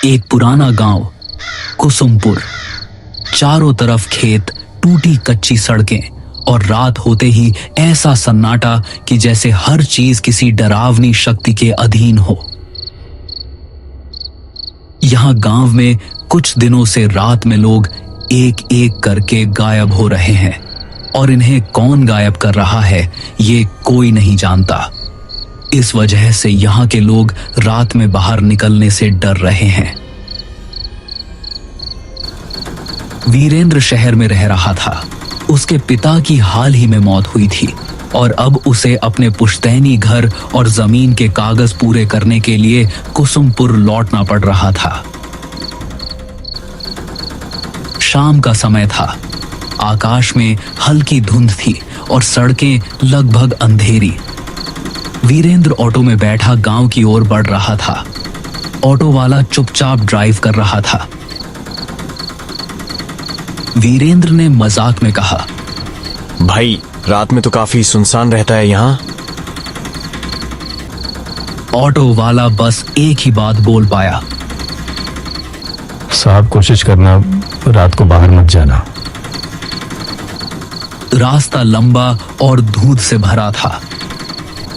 एक पुराना गांव कुसुमपुर। चारों तरफ खेत, टूटी कच्ची सड़कें और रात होते ही ऐसा सन्नाटा कि जैसे हर चीज किसी डरावनी शक्ति के अधीन हो। यहां गांव में कुछ दिनों से रात में लोग एक एक करके गायब हो रहे हैं और इन्हें कौन गायब कर रहा है ये कोई नहीं जानता। इस वजह से यहां के लोग रात में बाहर निकलने से डर रहे हैं। वीरेंद्र शहर में रह रहा था। उसके पिता की हाल ही में मौत हुई थी और अब उसे अपने पुश्तैनी घर और जमीन के कागज पूरे करने के लिए कुसुमपुर लौटना पड़ रहा था। शाम का समय था। आकाश में हल्की धुंध थी और सड़कें लगभग अंधेरी। वीरेंद्र ऑटो में बैठा गांव की ओर बढ़ रहा था। ऑटो वाला चुपचाप ड्राइव कर रहा था। वीरेंद्र ने मजाक में कहा, भाई रात में तो काफी सुनसान रहता है यहाँ। ऑटो वाला बस एक ही बात बोल पाया, साहब कोशिश करना रात को बाहर मत जाना। रास्ता लंबा और धूंध से भरा था।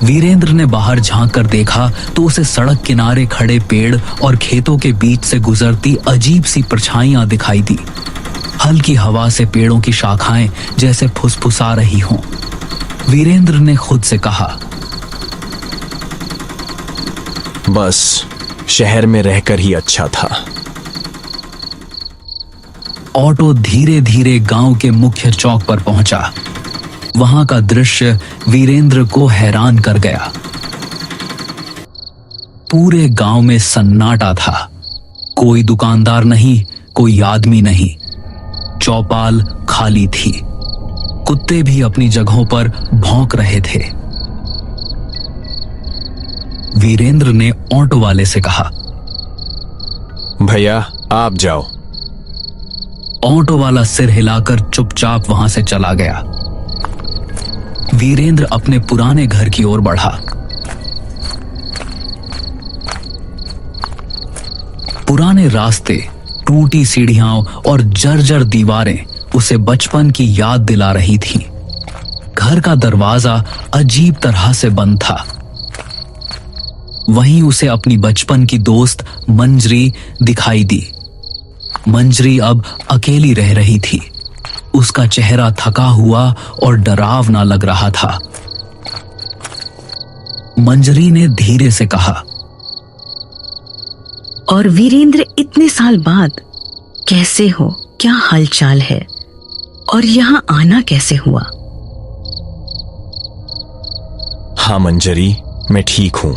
वीरेंद्र ने बाहर झांक कर देखा तो उसे सड़क किनारे खड़े पेड़ और खेतों के बीच से गुजरती अजीब सी परछाइयां दिखाई दी। हल्की हवा से पेड़ों की शाखाएं जैसे फुसफुसा रही हों। वीरेंद्र ने खुद से कहा, बस शहर में रहकर ही अच्छा था। ऑटो धीरे धीरे गांव के मुख्य चौक पर पहुंचा। वहां का दृश्य वीरेंद्र को हैरान कर गया। पूरे गांव में सन्नाटा था। कोई दुकानदार नहीं, कोई आदमी नहीं। चौपाल खाली थी। कुत्ते भी अपनी जगहों पर भौंक रहे थे। वीरेंद्र ने ऑटो वाले से कहा, भैया आप जाओ। ऑटो वाला सिर हिलाकर चुपचाप वहां से चला गया। वीरेंद्र अपने पुराने घर की ओर बढ़ा। पुराने रास्ते, टूटी सीढ़ियां और जर्जर दीवारें उसे बचपन की याद दिला रही थी। घर का दरवाजा अजीब तरह से बंद था। वहीं उसे अपनी बचपन की दोस्त मंजरी दिखाई दी। मंजरी अब अकेली रह रही थी। उसका चेहरा थका हुआ और डरावना लग रहा था। मंजरी ने धीरे से कहा, और वीरेंद्र इतने साल बाद कैसे हो? क्या हालचाल है? और यहाँ आना कैसे हुआ? हाँ मंजरी, मैं ठीक हूँ।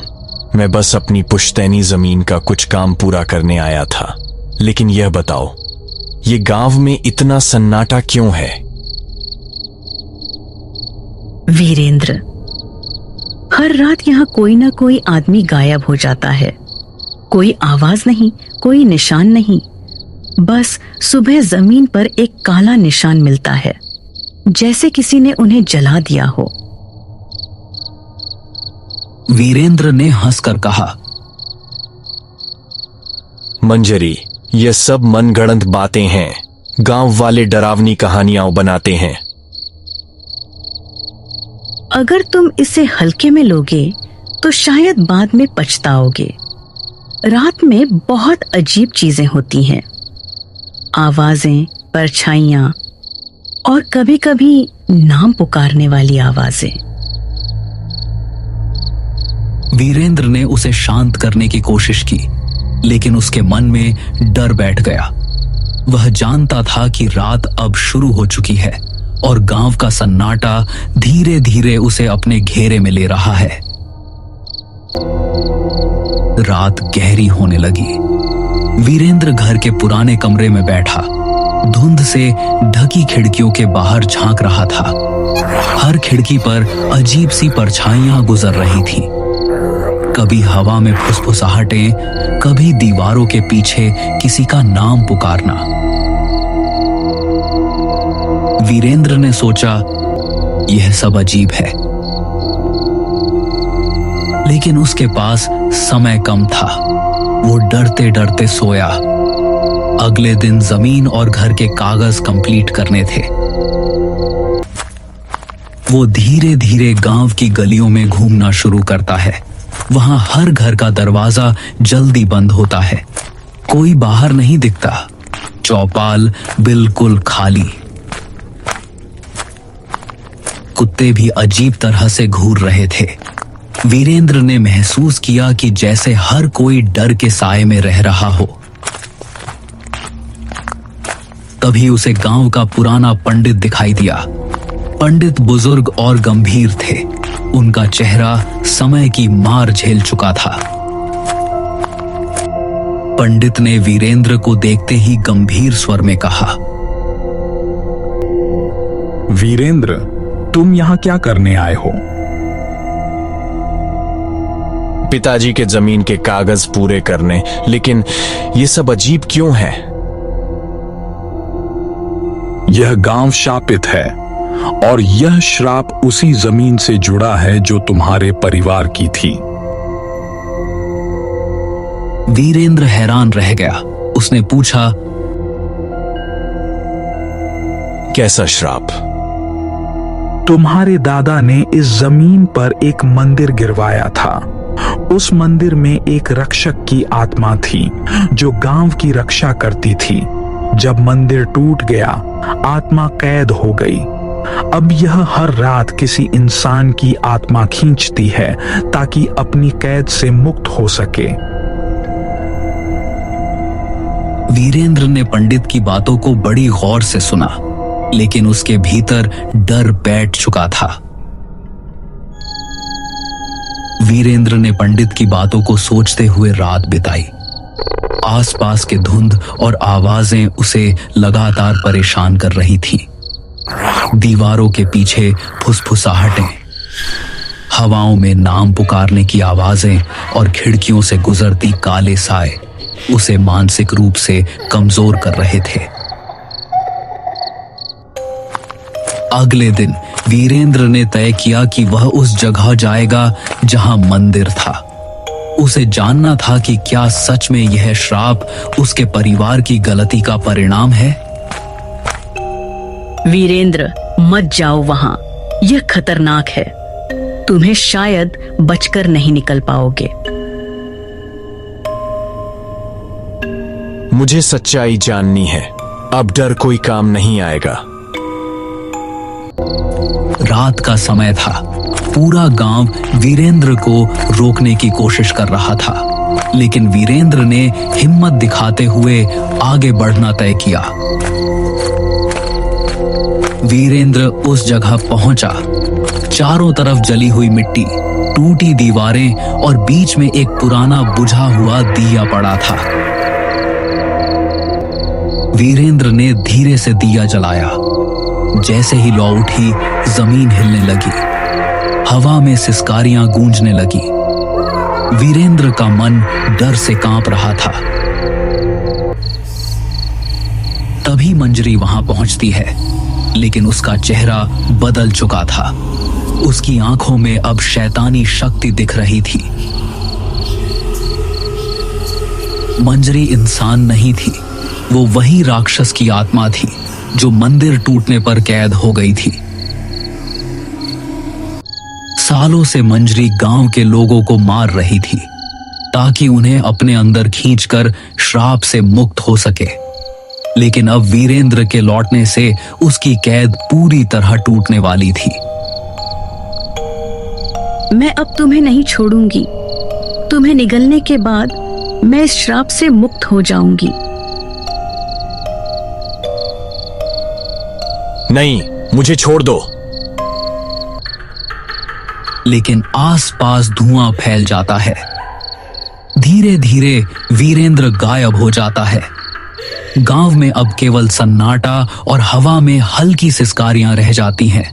मैं बस अपनी पुश्तैनी जमीन का कुछ काम पूरा करने आया था। लेकिन यह बताओ, ये गांव में इतना सन्नाटा क्यों है? वीरेंद्र, हर रात यहाँ कोई ना कोई आदमी गायब हो जाता है। कोई आवाज नहीं, कोई निशान नहीं। बस सुबह जमीन पर एक काला निशान मिलता है, जैसे किसी ने उन्हें जला दिया हो। वीरेंद्र ने हंसकर कहा, मंजरी, ये सब मनगढ़ंत बातें हैं। गांव वाले डरावनी कहानियां बनाते हैं। अगर तुम इसे हल्के में लोगे तो शायद बाद में पछताओगे। रात में बहुत अजीब चीजें होती हैं। आवाजें, परछाइयां और कभी-कभी नाम पुकारने वाली आवाजें। वीरेंद्र ने उसे शांत करने की कोशिश की, लेकिन उसके मन में डर बैठ गया। वह जानता था कि रात अब शुरू हो चुकी है और गांव का सन्नाटा धीरे धीरे उसे अपने घेरे में ले रहा है। रात गहरी होने लगी। वीरेंद्र घर के पुराने कमरे में बैठा, धुंध से ढकी खिड़कियों के बाहर झांक रहा था। हर खिड़की पर अजीब सी परछाइयां गुजर रही थीं। कभी हवा में फुसफुसाहटें, कभी दीवारों के पीछे किसी का नाम पुकारना। वीरेंद्र ने सोचा, यह सब अजीब है, लेकिन उसके पास समय कम था। वो डरते डरते सोया। अगले दिन जमीन और घर के कागज कंप्लीट करने थे। वो धीरे धीरे गांव की गलियों में घूमना शुरू करता है। वहां हर घर का दरवाजा जल्दी बंद होता है। कोई बाहर नहीं दिखता। चौपाल बिल्कुल खाली। कुत्ते भी अजीब तरह से घूर रहे थे। वीरेंद्र ने महसूस किया कि जैसे हर कोई डर के साए में रह रहा हो। तभी उसे गांव का पुराना पंडित दिखाई दिया। पंडित बुजुर्ग और गंभीर थे। उनका चेहरा समय की मार झेल चुका था। पंडित ने वीरेंद्र को देखते ही गंभीर स्वर में कहा, वीरेंद्र, तुम यहाँ क्या करने आए हो? पिताजी के जमीन के कागज पूरे करने। लेकिन ये सब अजीब क्यों है? यह गांव शापित है और यह श्राप उसी जमीन से जुड़ा है जो तुम्हारे परिवार की थी। वीरेंद्र हैरान रह गया। उसने पूछा, कैसा श्राप? तुम्हारे दादा ने इस जमीन पर एक मंदिर गिरवाया था। उस मंदिर में एक रक्षक की आत्मा थी जो गांव की रक्षा करती थी। जब मंदिर टूट गया, आत्मा कैद हो गई। अब यह हर रात किसी इंसान की आत्मा खींचती है ताकि अपनी कैद से मुक्त हो सके। वीरेंद्र ने पंडित की बातों को बड़ी गौर से सुना, लेकिन उसके भीतर डर बैठ चुका था। वीरेंद्र ने पंडित की बातों को सोचते हुए रात बिताई। आसपास के धुंध और आवाजें उसे लगातार परेशान कर रही थीं। दीवारों के पीछे फुसफुसाहटें, हवाओं में नाम पुकारने की आवाजें और खिड़कियों से गुजरती काले साए उसे मानसिक रूप से कमजोर कर रहे थे। अगले दिन वीरेंद्र ने तय किया कि वह उस जगह जाएगा जहां मंदिर था। उसे जानना था कि क्या सच में यह श्राप उसके परिवार की गलती का परिणाम है। वीरेंद्र, मत जाओ वहां। यह खतरनाक है। तुम्हें शायद बचकर नहीं निकल पाओगे। मुझे सच्चाई जाननी है। अब डर कोई काम नहीं आएगा। रात का समय था। पूरा गांव वीरेंद्र को रोकने की कोशिश कर रहा था, लेकिन वीरेंद्र ने हिम्मत दिखाते हुए आगे बढ़ना तय किया। वीरेंद्र उस जगह पहुंचा। चारों तरफ जली हुई मिट्टी, टूटी दीवारें और बीच में एक पुराना बुझा हुआ दिया पड़ा था। वीरेंद्र ने धीरे से दिया जलाया। जैसे ही लौ उठी, जमीन हिलने लगी। हवा में सिसकारियां गूंजने लगी। वीरेंद्र का मन डर से कांप रहा था। तभी मंजरी वहां पहुंचती है, लेकिन उसका चेहरा बदल चुका था। उसकी आंखों में अब शैतानी शक्ति दिख रही थी। मंजरी इंसान नहीं थी। वो वही राक्षस की आत्मा थी जो मंदिर टूटने पर कैद हो गई थी। सालों से मंजरी गांव के लोगों को मार रही थी ताकि उन्हें अपने अंदर खींचकर श्राप से मुक्त हो सके। लेकिन अब वीरेंद्र के लौटने से उसकी कैद पूरी तरह टूटने वाली थी। मैं अब तुम्हें नहीं छोड़ूंगी। तुम्हें निगलने के बाद मैं इस श्राप से मुक्त हो जाऊंगी। नहीं, मुझे छोड़ दो। लेकिन आसपास धुआं फैल जाता है। धीरे धीरे वीरेंद्र गायब हो जाता है। गांव में अब केवल सन्नाटा और हवा में हल्की सिसकारियां रह जाती हैं।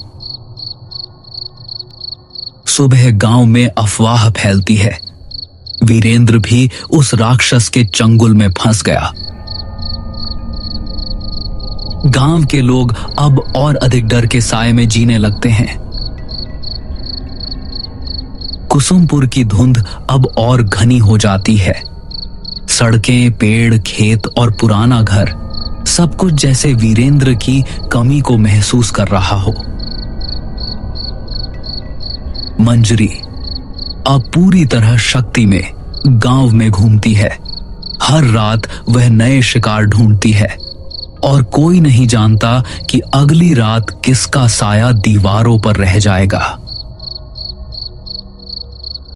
सुबह गांव में अफवाह फैलती है। वीरेंद्र भी उस राक्षस के चंगुल में फंस गया। गांव के लोग अब और अधिक डर के साए में जीने लगते हैं। कुसुमपुर की धुंध अब और घनी हो जाती है। सड़कें, पेड़, खेत और पुराना घर सब कुछ जैसे वीरेंद्र की कमी को महसूस कर रहा हो। मंजरी अब पूरी तरह शक्ति में गांव में घूमती है। हर रात वह नए शिकार ढूंढती है और कोई नहीं जानता कि अगली रात किसका साया दीवारों पर रह जाएगा।